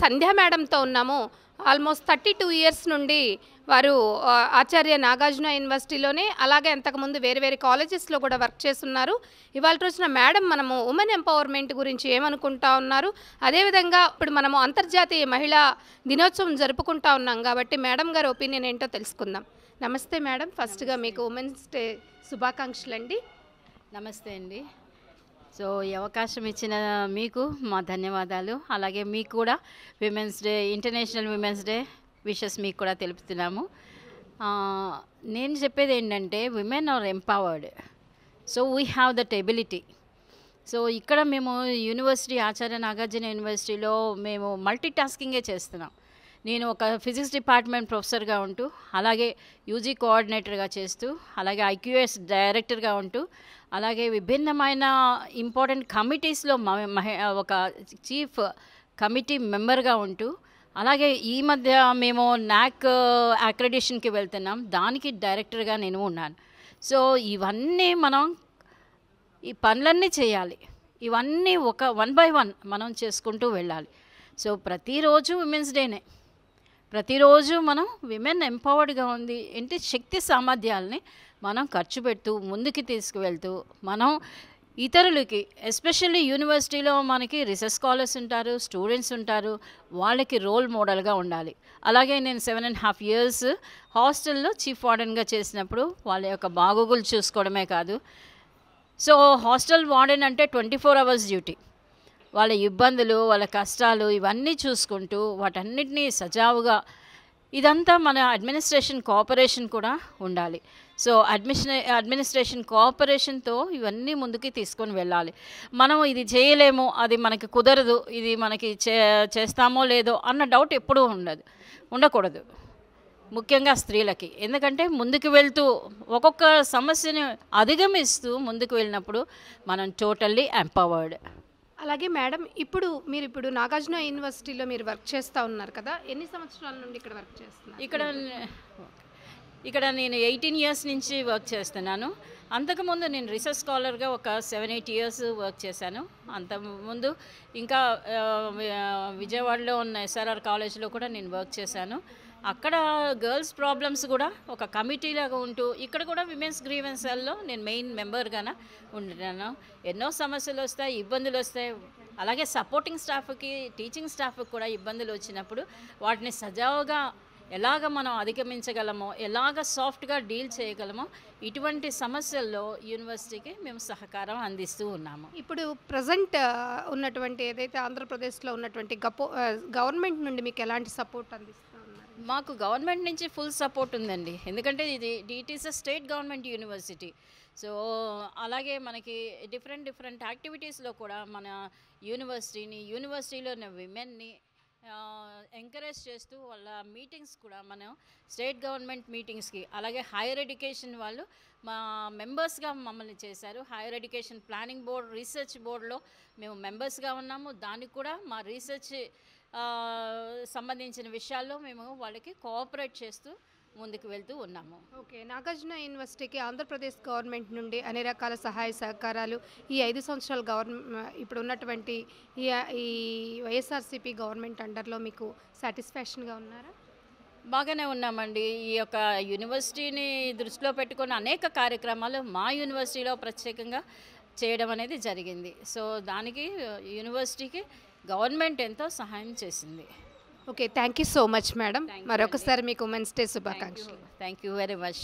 సంధ్య మేడంతో ఉన్నాము. Almost 32 years నుండి వారు ఆచార్య నాగార్జున యూనివర్సిటీలోనే అలాగే అంతకుముందు వేరే వేరే కాలేజెస్లో కూడా వర్క్ చేస్తున్నారు. ఇవాళ రోజున మేడం మనము ఉమెన్ ఎంపవర్మెంట్ గురించి ఏమనుకుంటా ఉన్నారు, అదేవిధంగా ఇప్పుడు మనము అంతర్జాతీయ మహిళా దినోత్సవం జరుపుకుంటా ఉన్నాం కాబట్టి మేడం గారి ఒపీనియన్ ఏంటో తెలుసుకుందాం. నమస్తే మేడం, ఫస్ట్గా మీకు ఉమెన్స్ డే శుభాకాంక్షలు అండి. నమస్తే అండి. సో ఈ అవకాశం ఇచ్చిన మీకు మా ధన్యవాదాలు. అలాగే మీకు కూడా ఇంటర్నేషనల్ విమెన్స్ డే విషెస్ మీకు కూడా తెలుపుతున్నాము. నేను చెప్పేది ఏంటంటే women are empowered, so we have that ability. So ఇక్కడ మేము యూనివర్సిటీ ఆచార్య నాగార్జున యూనివర్సిటీలో మేము మల్టీ టాస్కింగే చేస్తున్నాం. నేను ఒక ఫిజిక్స్ డిపార్ట్మెంట్ ప్రొఫెసర్గా ఉంటూ, అలాగే యూజీ కోఆర్డినేటర్గా చేస్తూ, అలాగే ఐక్యూఎస్ డైరెక్టర్గా ఉంటూ, అలాగే విభిన్నమైన ఇంపార్టెంట్ కమిటీస్లో ఒక చీఫ్ కమిటీ మెంబర్గా ఉంటూ, అలాగే ఈ మధ్య మేము నాక్ అక్రెడిషన్కి వెళ్తున్నాం, దానికి డైరెక్టర్గా నేను ఉన్నాను. సో ఇవన్నీ మనం ఈ పనులన్నీ చేయాలి. ఇవన్నీ వన్ బై వన్ మనం చేసుకుంటూ వెళ్ళాలి. సో ప్రతిరోజు విమెన్స్ డేనే, ప్రతిరోజు మనం విమెన్ ఎంపవర్డ్గా ఉంది అంటే శక్తి సామర్థ్యాలని మనం ఖర్చు పెడుతూ ముందుకు తీసుకువెళ్తూ మనం ఇతరులకి, ఎస్పెషల్లీ యూనివర్సిటీలో మనకి రీసెర్చ్ స్కాలర్స్ ఉంటారు, స్టూడెంట్స్ ఉంటారు, వాళ్ళకి రోల్ మోడల్గా ఉండాలి. అలాగే నేను 7.5 years హాస్టల్లో చీఫ్ వార్డెన్గా చేసినప్పుడు వాళ్ళ యొక్క బాగోగులు చూసుకోవడమే కాదు, సో హాస్టల్ వార్డెన్ అంటే 24 hours డ్యూటీ. వాళ్ళ ఇబ్బందులు, వాళ్ళ కష్టాలు ఇవన్నీ చూసుకుంటూ వాటన్నిటినీ సజావుగా, ఇదంతా మన అడ్మినిస్ట్రేషన్ కోఆపరేషన్ కూడా ఉండాలి. సో అడ్మినిస్ట్రేషన్ కోఆపరేషన్తో ఇవన్నీ ముందుకి తీసుకొని వెళ్ళాలి. మనం ఇది చేయలేము, అది మనకి కుదరదు, ఇది మనకి చేస్తామో లేదో అన్న డౌట్ ఎప్పుడూ ఉండకూడదు, ముఖ్యంగా స్త్రీలకి. ఎందుకంటే ముందుకు వెళ్తూ ఒక్కొక్క సమస్యని అధిగమిస్తూ ముందుకు వెళ్ళినప్పుడు మనం టోటల్లీ ఎంపవర్డ్. అలాగే మేడం, మీరు నాగార్జున యూనివర్సిటీలో మీరు వర్క్ చేస్తూ ఉన్నారు కదా, ఎన్ని సంవత్సరాల నుండి ఇక్కడ వర్క్ చేస్తున్నారు? ఇక్కడ నేను 18 years నుంచి వర్క్ చేస్తున్నాను. అంతకుముందు నేను రీసెర్చ్ స్కాలర్గా ఒక 7-8 years వర్క్ చేశాను. అంతకుముందు ఇంకా విజయవాడలో ఉన్న ఎస్ఆర్ఆర్ కాలేజ్లో కూడా నేను వర్క్ చేశాను. అక్కడ గర్ల్స్ ప్రాబ్లమ్స్ కూడా ఒక కమిటీలాగా ఉంటూ, ఇక్కడ కూడా విమెన్స్ గ్రీవెన్సల్లో నేను మెయిన్ మెంబర్గానే ఉంటున్నాను. ఎన్నో సమస్యలు వస్తాయి, ఇబ్బందులు వస్తాయి. అలాగే సపోర్టింగ్ స్టాఫ్కి, టీచింగ్ స్టాఫ్కి కూడా ఇబ్బందులు వచ్చినప్పుడు వాటిని సజావుగా ఎలాగ మనం అధిగమించగలమో, ఎలాగ సాఫ్ట్గా డీల్ చేయగలమో, ఇటువంటి సమస్యల్లో యూనివర్సిటీకి మేము సహకారం అందిస్తూ ఉన్నాము. ఇప్పుడు ప్రజెంట్ ఉన్నటువంటి ఏదైతే ఆంధ్రప్రదేశ్లో ఉన్నటువంటి గవర్నమెంట్ నుండి మీకు ఎలాంటి సపోర్ట్ అందిస్తున్నారు? మాకు గవర్నమెంట్ నుంచి ఫుల్ సపోర్ట్ ఉందండి. ఎందుకంటే it is a state government university. So అలాగే మనకి డిఫరెంట్ యాక్టివిటీస్లో కూడా మన యూనివర్సిటీలో ఉన్న విమెన్ని ఎంకరేజ్ చేస్తూ వాళ్ళ మీటింగ్స్ కూడా మనం స్టేట్ గవర్నమెంట్ మీటింగ్స్కి, అలాగే హైయర్ ఎడ్యుకేషన్ వాళ్ళు మా మెంబర్స్గా మమ్మల్ని చేశారు. Higher education planning board, research బోర్డులో మేము మెంబర్స్గా ఉన్నాము. దానికి కూడా మా రీసెర్చ్ సంబంధించిన విషయాల్లో మేము వాళ్ళకి కోఆపరేట్ చేస్తూ ముందుకు వెళ్తూ ఉన్నాము. ఓకే, నాగార్జున యూనివర్సిటీకి ఆంధ్రప్రదేశ్ గవర్నమెంట్ నుండి అన్ని రకాల సహాయ సహకారాలు ఈ 5 సంవత్సరాల ఇప్పుడు ఉన్నటువంటి ఈ వైఎస్ఆర్సీపీ గవర్నమెంట్ అండర్లో మీకు సాటిస్ఫాక్షన్గా ఉన్నారా? బాగానే ఉన్నామండి. ఈ యొక్క యూనివర్సిటీని దృష్టిలో పెట్టుకుని అనేక కార్యక్రమాలు మా యూనివర్సిటీలో ప్రత్యేకంగా చేయడం అనేది జరిగింది. సో దానికి యూనివర్సిటీకి గవర్నమెంట్ ఎంతో సహాయం చేసింది. Okay, thank you so much madam. మరొకసారి మీకు ఉమెన్స్ డే శుభాకాంక్షలు. Thank you very much.